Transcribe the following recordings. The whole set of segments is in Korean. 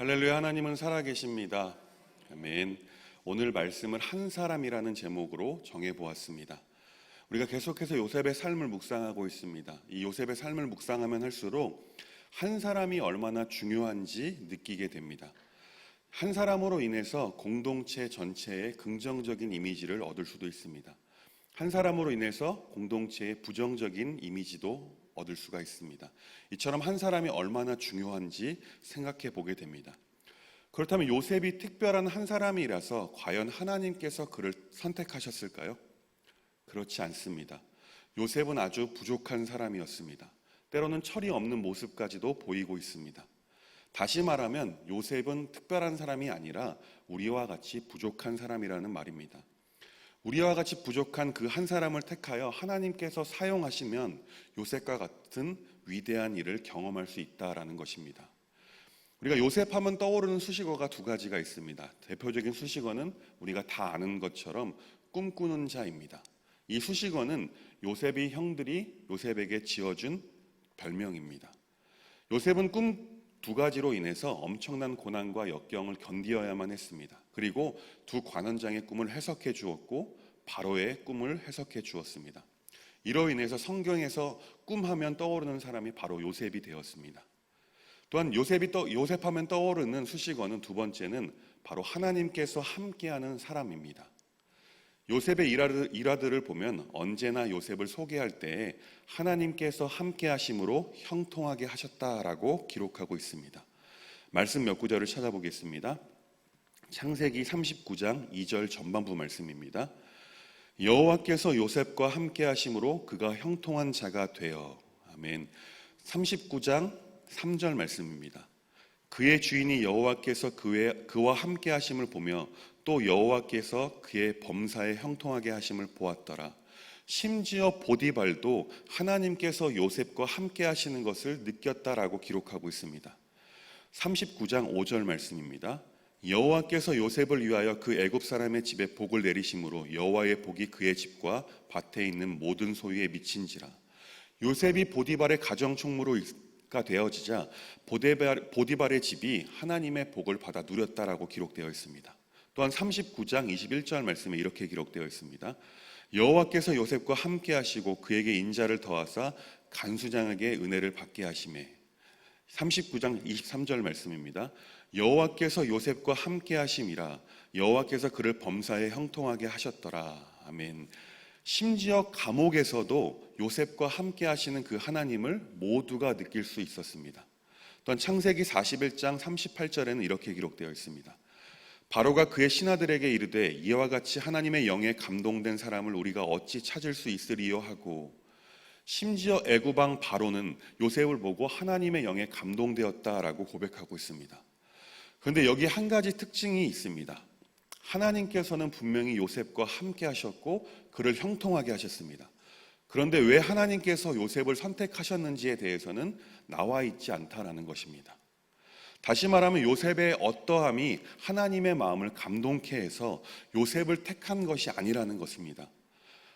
할렐루야. 하나님은 살아계십니다. 아멘. 오늘 말씀을 한 사람이라는 제목으로 정해보았습니다. 우리가 계속해서 요셉의 삶을 묵상하고 있습니다. 이 요셉의 삶을 묵상하면 할수록 한 사람이 얼마나 중요한지 느끼게 됩니다. 한 사람으로 인해서 공동체 전체의 긍정적인 이미지를 얻을 수도 있습니다. 한 사람으로 인해서 공동체의 부정적인 이미지도 얻을 수가 있습니다. 이처럼 한 사람이 얼마나 중요한지 생각해 보게 됩니다. 그렇다면 요셉이 특별한 한 사람이라서 과연 하나님께서 그를 선택하셨을까요? 그렇지 않습니다. 요셉은 아주 부족한 사람이었습니다. 때로는 철이 없는 모습까지도 보이고 있습니다. 다시 말하면 요셉은 특별한 사람이 아니라 우리와 같이 부족한 사람이라는 말입니다. 우리와 같이 부족한 그 한 사람을 택하여 하나님께서 사용하시면 요셉과 같은 위대한 일을 경험할 수 있다라는 것입니다. 우리가 요셉하면 떠오르는 수식어가 두 가지가 있습니다. 대표적인 수식어는 우리가 다 아는 것처럼 꿈꾸는 자입니다. 이 수식어는 요셉의 형들이 요셉에게 지어준 별명입니다. 요셉은 꿈 두 가지로 인해서 엄청난 고난과 역경을 견디어야만 했습니다. 그리고 두 관원장의 꿈을 해석해 주었고 바로의 꿈을 해석해 주었습니다. 이로 인해서 성경에서 꿈하면 떠오르는 사람이 바로 요셉이 되었습니다. 또한 요셉하면 떠오르는 수식어는 두 번째는 바로 하나님께서 함께하는 사람입니다. 요셉의 일화들을 보면 언제나 요셉을 소개할 때에 하나님께서 함께하심으로 형통하게 하셨다라고 기록하고 있습니다. 말씀 몇 구절을 찾아보겠습니다. 창세기 39장 2절 전반부 말씀입니다. 여호와께서 요셉과 함께하심으로 그가 형통한 자가 되어. 아멘. 39장 3절 말씀입니다. 그의 주인이 여호와께서 그와 함께 하심을 보며 또 여호와께서 그의 범사에 형통하게 하심을 보았더라. 심지어 보디발도 하나님께서 요셉과 함께 하시는 것을 느꼈다라고 기록하고 있습니다. 39장 5절 말씀입니다. 여호와께서 요셉을 위하여 그 애굽 사람의 집에 복을 내리심으로 여호와의 복이 그의 집과 밭에 있는 모든 소유에 미친지라. 요셉이 보디발의 가정 총무가 되어지자 보디발의 집이 하나님의 복을 받아 누렸다라고 기록되어 있습니다. 또한 39장 21절 말씀에 이렇게 기록되어 있습니다. 여호와께서 요셉과 함께 하시고 그에게 인자를 더하사 간수장에게 은혜를 받게 하시매. 39장 23절 말씀입니다. 여호와께서 요셉과 함께 하심이라 여호와께서 그를 범사에 형통하게 하셨더라. 아멘. 심지어 감옥에서도 요셉과 함께 하시는 그 하나님을 모두가 느낄 수 있었습니다. 또한 창세기 41장 38절에는 이렇게 기록되어 있습니다. 바로가 그의 신하들에게 이르되 이와 같이 하나님의 영에 감동된 사람을 우리가 어찌 찾을 수 있으리요 하고, 심지어 애굽 왕 바로는 요셉을 보고 하나님의 영에 감동되었다라고 고백하고 있습니다. 그런데 여기 한 가지 특징이 있습니다. 하나님께서는 분명히 요셉과 함께 하셨고 그를 형통하게 하셨습니다. 그런데 왜 하나님께서 요셉을 선택하셨는지에 대해서는 나와 있지 않다라는 것입니다. 다시 말하면 요셉의 어떠함이 하나님의 마음을 감동케 해서 요셉을 택한 것이 아니라는 것입니다.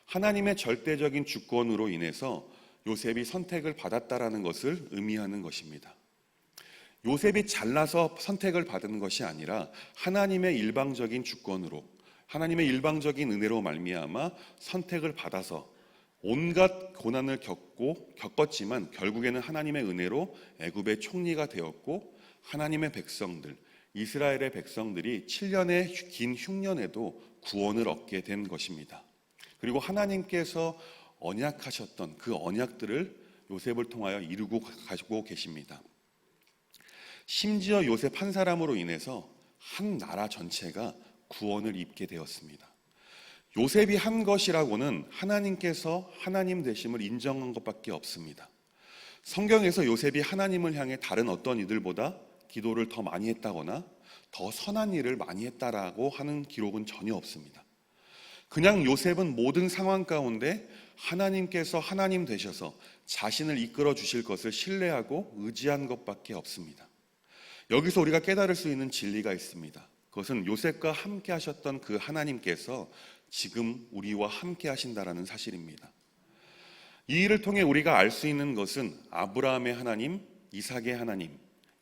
하나님의 절대적인 주권으로 인해서 요셉이 선택을 받았다라는 것을 의미하는 것입니다. 요셉이 잘나서 선택을 받은 것이 아니라 하나님의 일방적인 주권으로, 하나님의 일방적인 은혜로 말미암아 선택을 받아서 온갖 고난을 겪었지만 결국에는 하나님의 은혜로 애굽의 총리가 되었고, 하나님의 백성들, 이스라엘의 백성들이 7년의 긴 흉년에도 구원을 얻게 된 것입니다. 그리고 하나님께서 언약하셨던 그 언약들을 요셉을 통하여 이루고 가지고 계십니다. 심지어 요셉 한 사람으로 인해서 한 나라 전체가 구원을 입게 되었습니다. 요셉이 한 것이라고는 하나님께서 하나님 되심을 인정한 것밖에 없습니다. 성경에서 요셉이 하나님을 향해 다른 어떤 이들보다 기도를 더 많이 했다거나 더 선한 일을 많이 했다라고 하는 기록은 전혀 없습니다. 그냥 요셉은 모든 상황 가운데 하나님께서 하나님 되셔서 자신을 이끌어 주실 것을 신뢰하고 의지한 것밖에 없습니다. 여기서 우리가 깨달을 수 있는 진리가 있습니다. 그것은 요셉과 함께 하셨던 그 하나님께서 지금 우리와 함께 하신다라는 사실입니다. 이 일을 통해 우리가 알 수 있는 것은 아브라함의 하나님, 이삭의 하나님,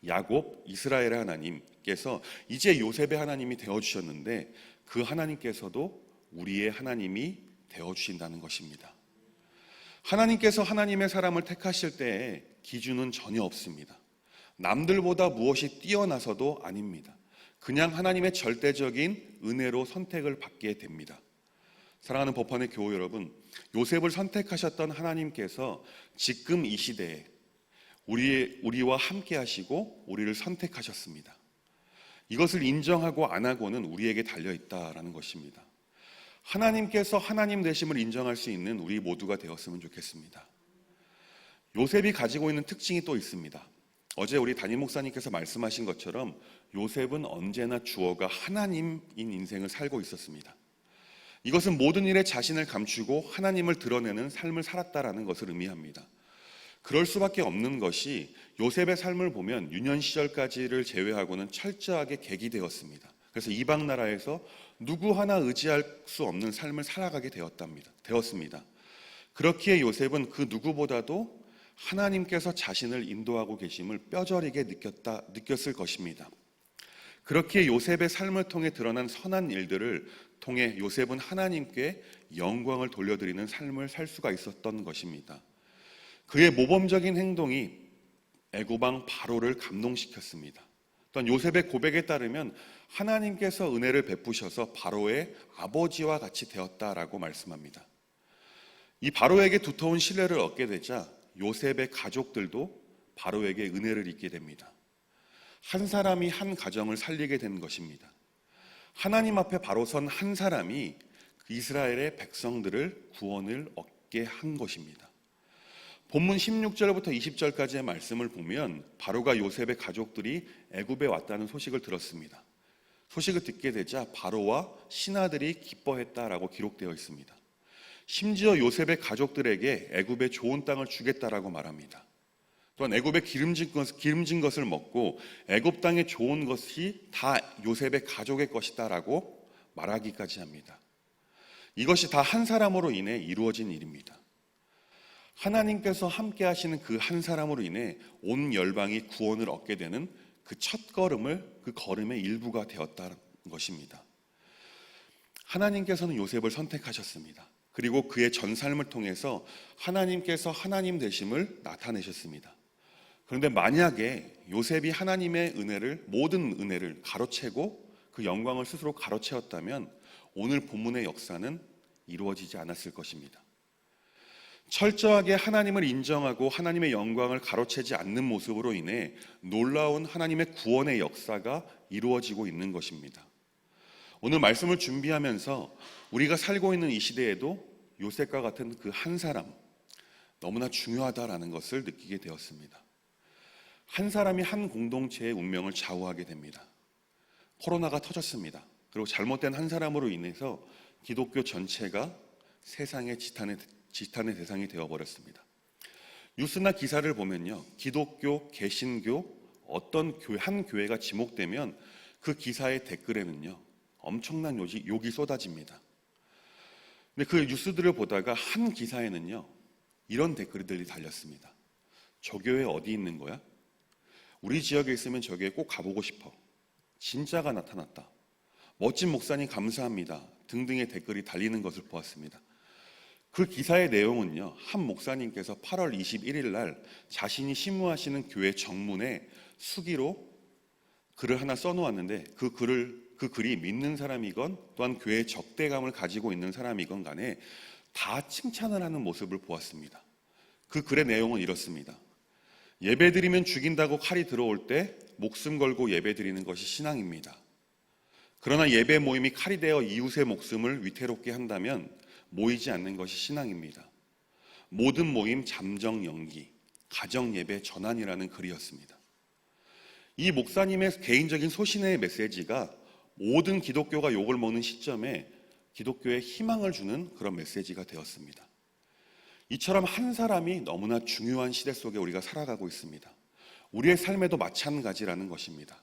야곱, 이스라엘의 하나님께서 이제 요셉의 하나님이 되어주셨는데 그 하나님께서도 우리의 하나님이 되어주신다는 것입니다. 하나님께서 하나님의 사람을 택하실 때에 기준은 전혀 없습니다. 남들보다 무엇이 뛰어나서도 아닙니다. 그냥 하나님의 절대적인 은혜로 선택을 받게 됩니다. 사랑하는 법환의 교우 여러분, 요셉을 선택하셨던 하나님께서 지금 이 시대에 우리와 함께 하시고 우리를 선택하셨습니다. 이것을 인정하고 안 하고는 우리에게 달려있다라는 것입니다. 하나님께서 하나님 되심을 인정할 수 있는 우리 모두가 되었으면 좋겠습니다. 요셉이 가지고 있는 특징이 또 있습니다. 어제 우리 담임 목사님께서 말씀하신 것처럼 요셉은 언제나 주어가 하나님인 인생을 살고 있었습니다. 이것은 모든 일에 자신을 감추고 하나님을 드러내는 삶을 살았다라는 것을 의미합니다. 그럴 수밖에 없는 것이 요셉의 삶을 보면 유년 시절까지를 제외하고는 철저하게 객이되었습니다. 그래서 이방 나라에서 누구 하나 의지할 수 없는 삶을 살아가게 되었습니다. 그렇기에 요셉은 그 누구보다도 하나님께서 자신을 인도하고 계심을 뼈저리게 느꼈을 것입니다. 그렇기에 요셉의 삶을 통해 드러난 선한 일들을 통해 요셉은 하나님께 영광을 돌려드리는 삶을 살 수가 있었던 것입니다. 그의 모범적인 행동이 애굽왕 바로를 감동시켰습니다. 또한 요셉의 고백에 따르면 하나님께서 은혜를 베푸셔서 바로의 아버지와 같이 되었다라고 말씀합니다. 이 바로에게 두터운 신뢰를 얻게 되자 요셉의 가족들도 바로에게 은혜를 입게 됩니다. 한 사람이 한 가정을 살리게 된 것입니다. 하나님 앞에 바로 선 한 사람이 이스라엘의 백성들을 구원을 얻게 한 것입니다. 본문 16절부터 20절까지의 말씀을 보면 바로가 요셉의 가족들이 애굽에 왔다는 소식을 들었습니다. 소식을 듣게 되자 바로와 신하들이 기뻐했다라고 기록되어 있습니다. 심지어 요셉의 가족들에게 애굽의 좋은 땅을 주겠다라고 말합니다. 또한 애굽의 기름진 것을 먹고 애굽 땅의 좋은 것이 다 요셉의 가족의 것이다라고 말하기까지 합니다. 이것이 다 한 사람으로 인해 이루어진 일입니다. 하나님께서 함께 하시는 그 한 사람으로 인해 온 열방이 구원을 얻게 되는 그 첫 걸음을 그 걸음의 일부가 되었다는 것입니다. 하나님께서는 요셉을 선택하셨습니다. 그리고 그의 전 삶을 통해서 하나님께서 하나님 되심을 나타내셨습니다. 그런데 만약에 요셉이 하나님의 모든 은혜를 가로채고 그 영광을 스스로 가로채었다면 오늘 본문의 역사는 이루어지지 않았을 것입니다. 철저하게 하나님을 인정하고 하나님의 영광을 가로채지 않는 모습으로 인해 놀라운 하나님의 구원의 역사가 이루어지고 있는 것입니다. 오늘 말씀을 준비하면서 우리가 살고 있는 이 시대에도 요셉과 같은 그 한 사람 너무나 중요하다라는 것을 느끼게 되었습니다. 한 사람이 한 공동체의 운명을 좌우하게 됩니다. 코로나가 터졌습니다. 그리고 잘못된 한 사람으로 인해서 기독교 전체가 세상의 지탄의 대상이 되어버렸습니다. 뉴스나 기사를 보면요, 기독교, 개신교, 어떤 한 교회가 지목되면 그 기사의 댓글에는요 엄청난 욕이 쏟아집니다. 근데 그 뉴스들을 보다가 한 기사에는요 이런 댓글들이 달렸습니다. 저 교회 어디 있는 거야? 우리 지역에 있으면 저 교회 꼭 가보고 싶어. 진짜가 나타났다. 멋진 목사님 감사합니다. 등등의 댓글이 달리는 것을 보았습니다. 그 기사의 내용은요, 한 목사님께서 8월 21일 날 자신이 심무하시는 교회 정문에 수기로 글을 하나 써놓았는데 그 글이 믿는 사람이건 또한 교회의 적대감을 가지고 있는 사람이건 간에 다 칭찬을 하는 모습을 보았습니다. 그 글의 내용은 이렇습니다. 예배드리면 죽인다고 칼이 들어올 때 목숨 걸고 예배드리는 것이 신앙입니다. 그러나 예배 모임이 칼이 되어 이웃의 목숨을 위태롭게 한다면 모이지 않는 것이 신앙입니다. 모든 모임 잠정 연기, 가정 예배 전환이라는 글이었습니다. 이 목사님의 개인적인 소신의 메시지가 모든 기독교가 욕을 먹는 시점에 기독교에 희망을 주는 그런 메시지가 되었습니다. 이처럼 한 사람이 너무나 중요한 시대 속에 우리가 살아가고 있습니다. 우리의 삶에도 마찬가지라는 것입니다.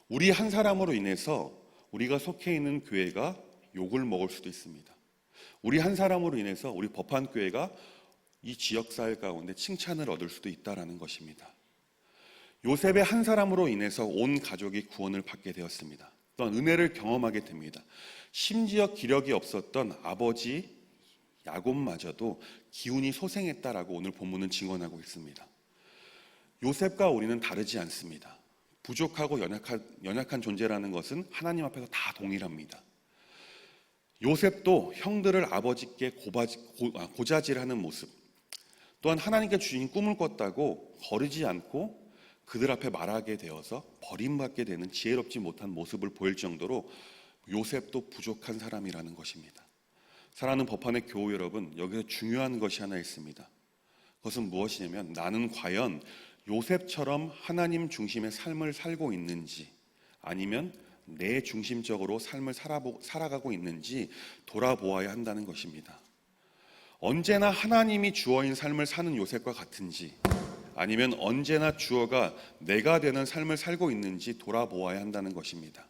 우리 한 사람으로 인해서 우리가 속해 있는 교회가 욕을 먹을 수도 있습니다. 우리 한 사람으로 인해서 우리 법한교회가 이 지역사회 가운데 칭찬을 얻을 수도 있다는 것입니다. 요셉의 한 사람으로 인해서 온 가족이 구원을 받게 되었습니다. 또한 은혜를 경험하게 됩니다. 심지어 기력이 없었던 아버지 야곱마저도 기운이 소생했다라고 오늘 본문은 증언하고 있습니다. 요셉과 우리는 다르지 않습니다. 부족하고 연약한 존재라는 것은 하나님 앞에서 다 동일합니다. 요셉도 형들을 아버지께 고자질하는 모습, 또한 하나님께 주신 꿈을 꿨다고 거르지 않고 그들 앞에 말하게 되어서 버림받게 되는 지혜롭지 못한 모습을 보일 정도로 요셉도 부족한 사람이라는 것입니다. 사랑하는 법안의 교우 여러분, 여기서 중요한 것이 하나 있습니다. 그것은 무엇이냐면 나는 과연 요셉처럼 하나님 중심의 삶을 살고 있는지, 아니면 내 중심적으로 삶을 살아가고 있는지 돌아보아야 한다는 것입니다. 언제나 하나님이 주어인 삶을 사는 요셉과 같은지, 아니면 언제나 주어가 내가 되는 삶을 살고 있는지 돌아보아야 한다는 것입니다.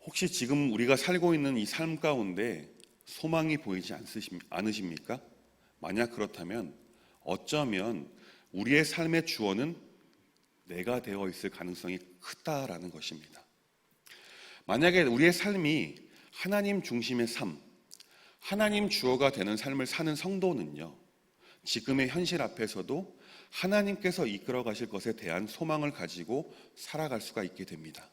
혹시 지금 우리가 살고 있는 이 삶 가운데 소망이 보이지 않으십니까? 만약 그렇다면 어쩌면 우리의 삶의 주어는 내가 되어 있을 가능성이 크다라는 것입니다. 만약에 우리의 삶이 하나님 중심의 삶, 하나님 주어가 되는 삶을 사는 성도는요, 지금의 현실 앞에서도 하나님께서 이끌어 가실 것에 대한 소망을 가지고 살아갈 수가 있게 됩니다.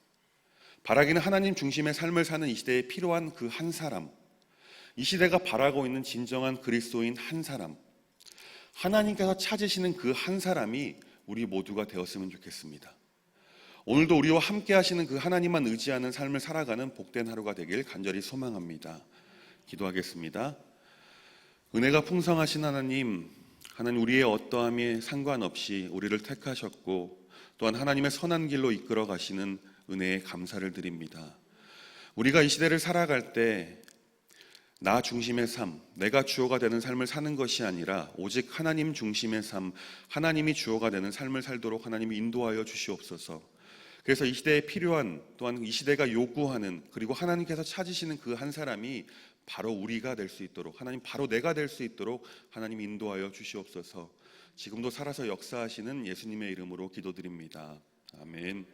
바라기는 하나님 중심의 삶을 사는 이 시대에 필요한 그 한 사람, 이 시대가 바라고 있는 진정한 그리스도인 한 사람, 하나님께서 찾으시는 그 한 사람이 우리 모두가 되었으면 좋겠습니다. 오늘도 우리와 함께 하시는 그 하나님만 의지하는 삶을 살아가는 복된 하루가 되길 간절히 소망합니다. 기도하겠습니다. 은혜가 풍성하신 하나님 우리의 어떠함에 상관없이 우리를 택하셨고 또한 하나님의 선한 길로 이끌어 가시는 은혜에 감사를 드립니다. 우리가 이 시대를 살아갈 때 나 중심의 삶, 내가 주어가 되는 삶을 사는 것이 아니라 오직 하나님 중심의 삶, 하나님이 주어가 되는 삶을 살도록 하나님이 인도하여 주시옵소서. 그래서 이 시대에 필요한, 또한 이 시대가 요구하는, 그리고 하나님께서 찾으시는 그 한 사람이 바로 우리가 될 수 있도록, 하나님 바로 내가 될 수 있도록 하나님 인도하여 주시옵소서. 지금도 살아서 역사하시는 예수님의 이름으로 기도드립니다. 아멘.